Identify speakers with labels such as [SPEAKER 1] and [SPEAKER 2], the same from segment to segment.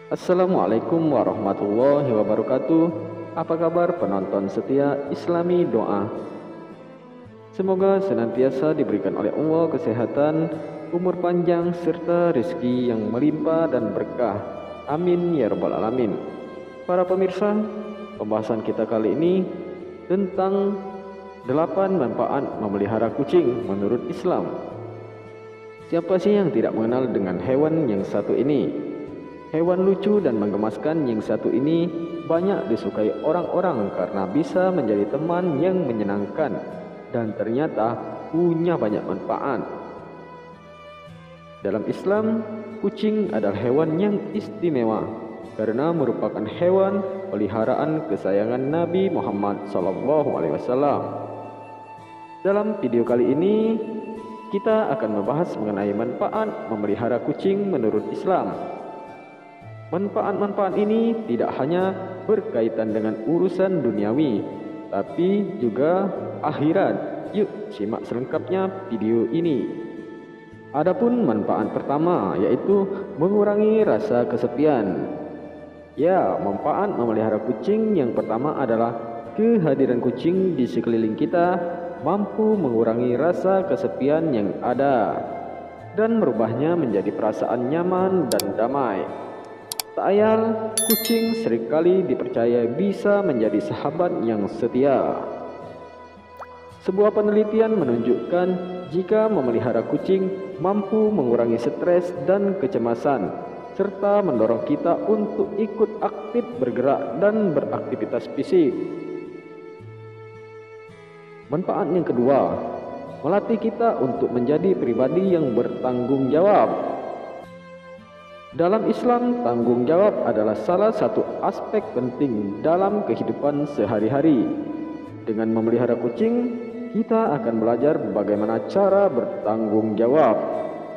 [SPEAKER 1] Assalamualaikum warahmatullahi wabarakatuh. Apa kabar penonton setia Islami Doa? Semoga senantiasa diberikan oleh Allah kesehatan, umur panjang, serta rezeki yang melimpah dan berkah. Amin ya rabbal alamin. Para pemirsa, pembahasan kita kali ini tentang 8 manfaat memelihara kucing menurut Islam. Siapa sih yang tidak mengenal dengan hewan yang satu ini? Hewan lucu dan menggemaskan yang satu ini banyak disukai orang-orang karena bisa menjadi teman yang menyenangkan dan ternyata punya banyak manfaat. Dalam Islam, kucing adalah hewan yang istimewa karena merupakan hewan peliharaan kesayangan Nabi Muhammad SAW. Dalam video kali ini, kita akan membahas mengenai manfaat memelihara kucing menurut Islam. Manfaat-manfaat ini tidak hanya berkaitan dengan urusan duniawi, tapi juga akhirat. Yuk simak selengkapnya video ini. Adapun manfaat pertama yaitu mengurangi rasa kesepian. Ya, manfaat memelihara kucing yang pertama adalah kehadiran kucing di sekeliling kita mampu mengurangi rasa kesepian yang ada dan merubahnya menjadi perasaan nyaman dan damai. Tak ayal, kucing seringkali dipercaya bisa menjadi sahabat yang setia. Sebuah penelitian menunjukkan jika memelihara kucing mampu mengurangi stres dan kecemasan, serta mendorong kita untuk ikut aktif bergerak dan beraktivitas fisik. Manfaat yang kedua, melatih kita untuk menjadi pribadi yang bertanggung jawab. Dalam Islam, tanggung jawab adalah salah satu aspek penting dalam kehidupan sehari-hari. Dengan memelihara kucing, kita akan belajar bagaimana cara bertanggung jawab,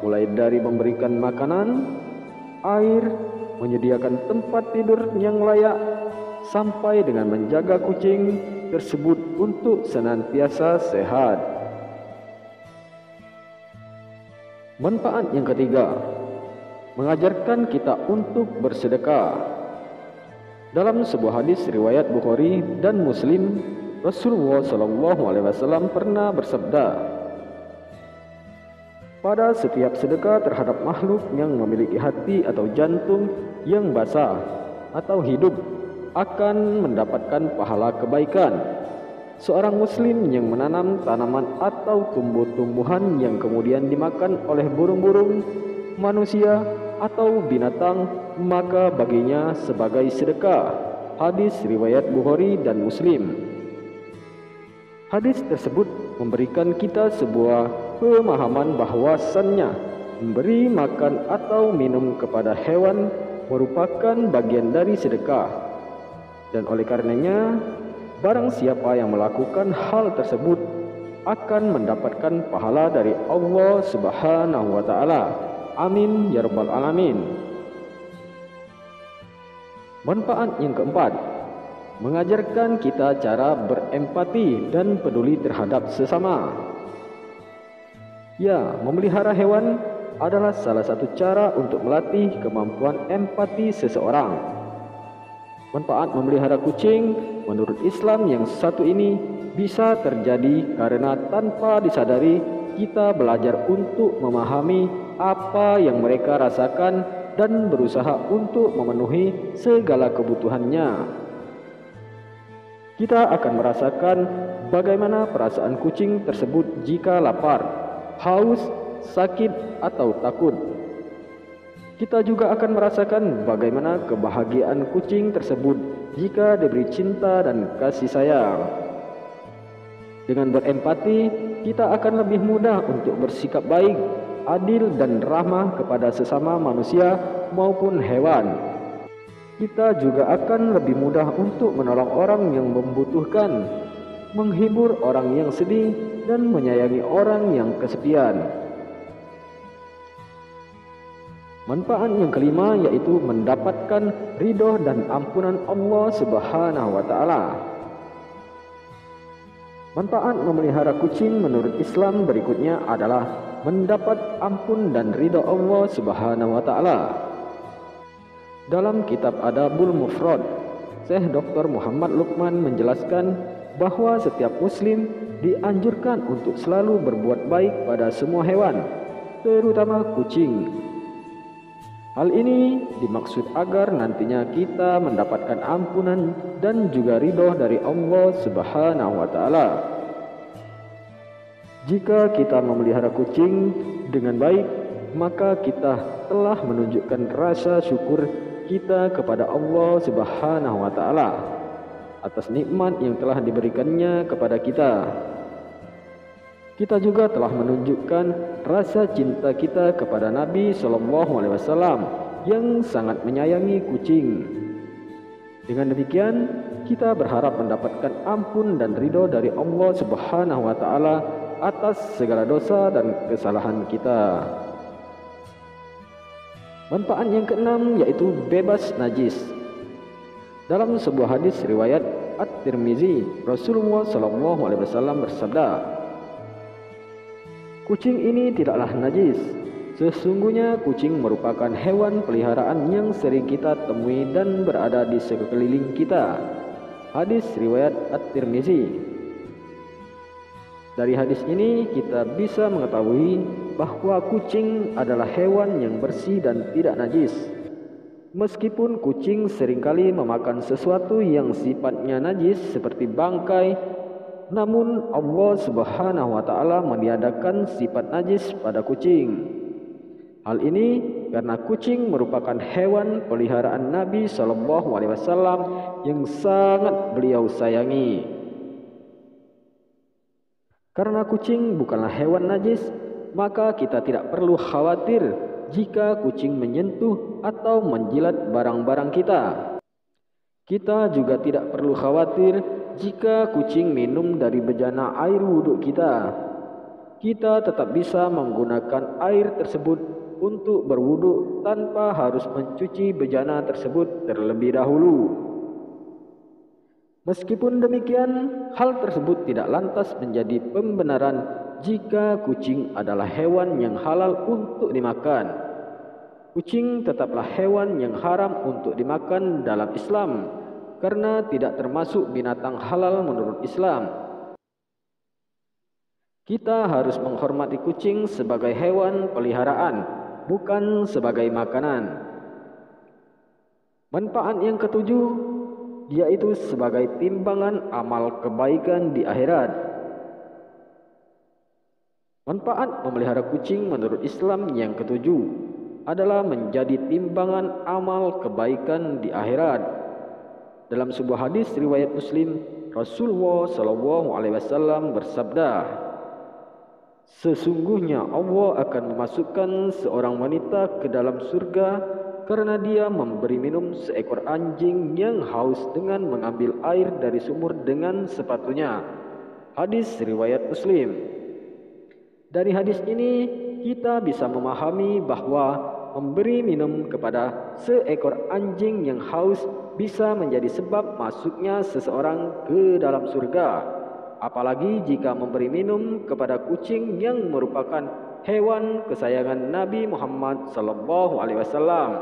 [SPEAKER 1] mulai dari memberikan makanan, air, menyediakan tempat tidur yang layak, sampai dengan menjaga kucing tersebut untuk senantiasa sehat. Manfaat yang ketiga, mengajarkan kita untuk bersedekah. Dalam sebuah hadis riwayat Bukhari dan Muslim, Rasulullah SAW pernah bersabda, pada setiap sedekah terhadap makhluk yang memiliki hati atau jantung yang basah atau hidup akan mendapatkan pahala kebaikan. Seorang muslim yang menanam tanaman atau tumbuh-tumbuhan yang kemudian dimakan oleh burung-burung, manusia atau binatang, maka baginya sebagai sedekah. Hadis riwayat Bukhari dan Muslim. Hadis tersebut memberikan kita sebuah pemahaman bahwasannya memberi makan atau minum kepada hewan merupakan bagian dari sedekah. Dan oleh karenanya, barang siapa yang melakukan hal tersebut akan mendapatkan pahala dari Allah Subhanahu wa taala. Amin ya rabbal alamin. Manfaat yang keempat, mengajarkan kita cara berempati dan peduli terhadap sesama. Ya, memelihara hewan adalah salah satu cara untuk melatih kemampuan empati seseorang. Manfaat memelihara kucing menurut Islam yang satu ini bisa terjadi karena tanpa disadari kita belajar untuk memahami apa yang mereka rasakan dan berusaha untuk memenuhi segala kebutuhannya. Kita akan merasakan bagaimana perasaan kucing tersebut jika lapar, haus, sakit, atau takut. Kita juga akan merasakan bagaimana kebahagiaan kucing tersebut jika diberi cinta dan kasih sayang. Dengan berempati, kita akan lebih mudah untuk bersikap baik, adil dan ramah kepada sesama manusia maupun hewan. Kita juga akan lebih mudah untuk menolong orang yang membutuhkan, menghibur orang yang sedih, dan menyayangi orang yang kesepian. Manfaat yang kelima yaitu mendapatkan ridho dan ampunan Allah Subhanahu wa taala. Manfaat memelihara kucing menurut Islam berikutnya adalah mendapat ampun dan ridha Allah Subhanahu wa taala. Dalam kitab Adabul Mufrad, Syekh Dr. Muhammad Luqman menjelaskan bahwa setiap muslim dianjurkan untuk selalu berbuat baik pada semua hewan, terutama kucing. Hal ini dimaksud agar nantinya kita mendapatkan ampunan dan juga ridho dari Allah Subhanahu wa taala. Jika kita memelihara kucing dengan baik, maka kita telah menunjukkan rasa syukur kita kepada Allah Subhanahu wa taala atas nikmat yang telah diberikannya kepada kita. Kita juga telah menunjukkan rasa cinta kita kepada Nabi sallallahu alaihi wasallam yang sangat menyayangi kucing. Dengan demikian, kita berharap mendapatkan ampun dan ridho dari Allah Subhanahu wa taala atas segala dosa dan kesalahan kita. Manfaat yang keenam yaitu bebas najis. Dalam sebuah hadis riwayat At-Tirmizi, Rasulullah sallallahu alaihi wasallam bersabda, "Kucing ini tidaklah najis. Sesungguhnya kucing merupakan hewan peliharaan yang sering kita temui dan berada di sekeliling kita." Hadis riwayat At-Tirmizi. Dari hadis ini kita bisa mengetahui bahwa kucing adalah hewan yang bersih dan tidak najis. Meskipun kucing seringkali memakan sesuatu yang sifatnya najis seperti bangkai, namun Allah Subhanahu wa taala meniadakan sifat najis pada kucing. Hal ini karena kucing merupakan hewan peliharaan Nabi sallallahu alaihi wasallam yang sangat beliau sayangi. Karena kucing bukanlah hewan najis, maka kita tidak perlu khawatir jika kucing menyentuh atau menjilat barang-barang kita. Kita juga tidak perlu khawatir jika kucing minum dari bejana air wudhu kita. Kita tetap bisa menggunakan air tersebut untuk berwudhu tanpa harus mencuci bejana tersebut terlebih dahulu. Meskipun demikian, hal tersebut tidak lantas menjadi pembenaran jika kucing adalah hewan yang halal untuk dimakan. Kucing tetaplah hewan yang haram untuk dimakan dalam Islam karena tidak termasuk binatang halal menurut Islam. Kita harus menghormati kucing sebagai hewan peliharaan, bukan sebagai makanan. Manfaat yang ketujuh yaitu sebagai timbangan amal kebaikan di akhirat. Manfaat memelihara kucing menurut Islam yang ketujuh adalah menjadi timbangan amal kebaikan di akhirat. Dalam sebuah hadis riwayat Muslim, Rasulullah sallallahu alaihi wasallam bersabda, "Sesungguhnya Allah akan memasukkan seorang wanita ke dalam surga karena dia memberi minum seekor anjing yang haus dengan mengambil air dari sumur dengan sepatunya." Hadis riwayat Muslim. Dari hadis ini kita bisa memahami bahwa memberi minum kepada seekor anjing yang haus bisa menjadi sebab masuknya seseorang ke dalam surga. Apalagi jika memberi minum kepada kucing yang merupakan hewan kesayangan Nabi Muhammad sallallahu alaihi wasallam.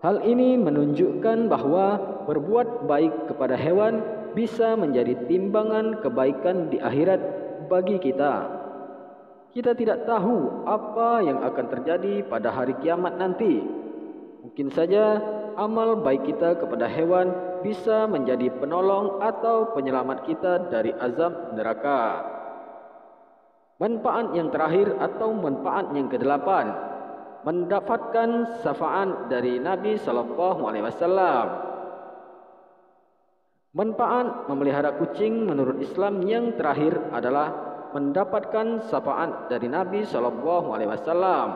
[SPEAKER 1] Hal ini menunjukkan bahwa berbuat baik kepada hewan bisa menjadi timbangan kebaikan di akhirat bagi kita. Kita tidak tahu apa yang akan terjadi pada hari kiamat nanti. Mungkin saja amal baik kita kepada hewan bisa menjadi penolong atau penyelamat kita dari azab neraka. Manfaat yang terakhir atau manfaat yang kedelapan, mendapatkan syafaat dari Nabi sallallahu alaihi wasallam. Manfaat memelihara kucing menurut Islam yang terakhir adalah mendapatkan syafaat dari Nabi sallallahu alaihi wasallam.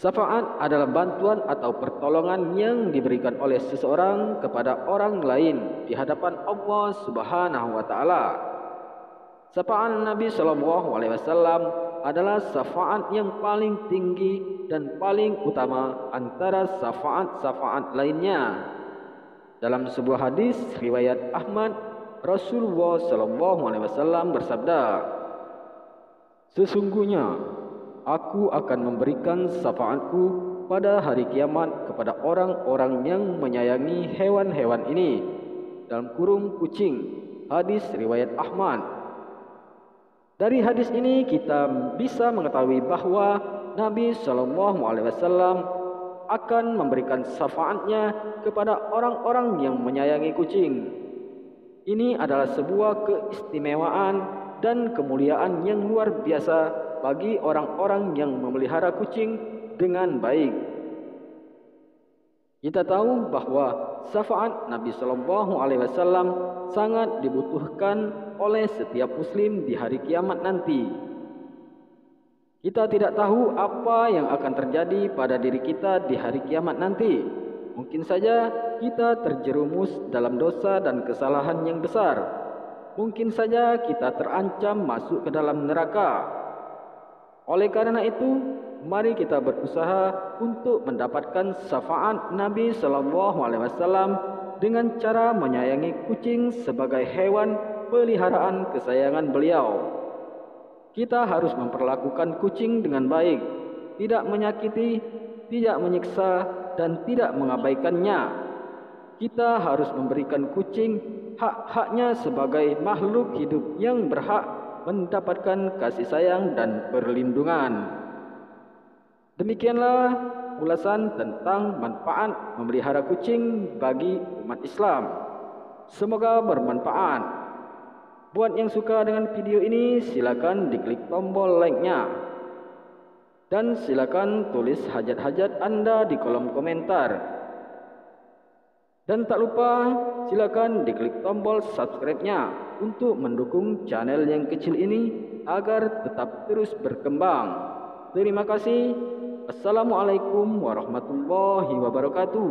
[SPEAKER 1] Syafaat adalah bantuan atau pertolongan yang diberikan oleh seseorang kepada orang lain di hadapan Allah Subhanahu wa taala. Syafaat Nabi sallallahu alaihi wasallam adalah syafaat yang paling tinggi dan paling utama antara syafaat-syafaat lainnya. Dalam sebuah hadis riwayat Ahmad, Rasulullah sallallahu alaihi wasallam bersabda, "Sesungguhnya Aku akan memberikan syafaatku pada hari kiamat kepada orang-orang yang menyayangi hewan-hewan ini. Dalam kurung kucing. Hadis riwayat Ahmad. Dari hadis ini kita bisa mengetahui bahwa Nabi SAW akan memberikan syafaatnya kepada orang-orang yang menyayangi kucing. Ini adalah sebuah keistimewaan dan kemuliaan yang luar biasa bagi orang-orang yang memelihara kucing dengan baik. Kita tahu bahwa syafaat Nabi SAW sangat dibutuhkan oleh setiap muslim di hari kiamat nanti. Kita tidak tahu apa yang akan terjadi pada diri kita di hari kiamat nanti. Mungkin saja kita terjerumus dalam dosa dan kesalahan yang besar. Mungkin saja kita terancam masuk ke dalam neraka. Oleh karena itu, mari kita berusaha untuk mendapatkan syafaat Nabi SAW dengan cara menyayangi kucing sebagai hewan peliharaan kesayangan beliau. Kita harus memperlakukan kucing dengan baik, tidak menyakiti, tidak menyiksa, dan tidak mengabaikannya. Kita harus memberikan kucing hak-haknya sebagai makhluk hidup yang berhak mendapatkan kasih sayang dan perlindungan. Demikianlah ulasan tentang manfaat memelihara kucing bagi umat Islam. Semoga bermanfaat. Buat yang suka dengan video ini, silakan diklik tombol like-nya. Dan silakan tulis hajat-hajat Anda di kolom komentar. Dan tak lupa silakan diklik tombol subscribe-nya untuk mendukung channel yang kecil ini agar tetap terus berkembang. Terima kasih. Assalamualaikum warahmatullahi wabarakatuh.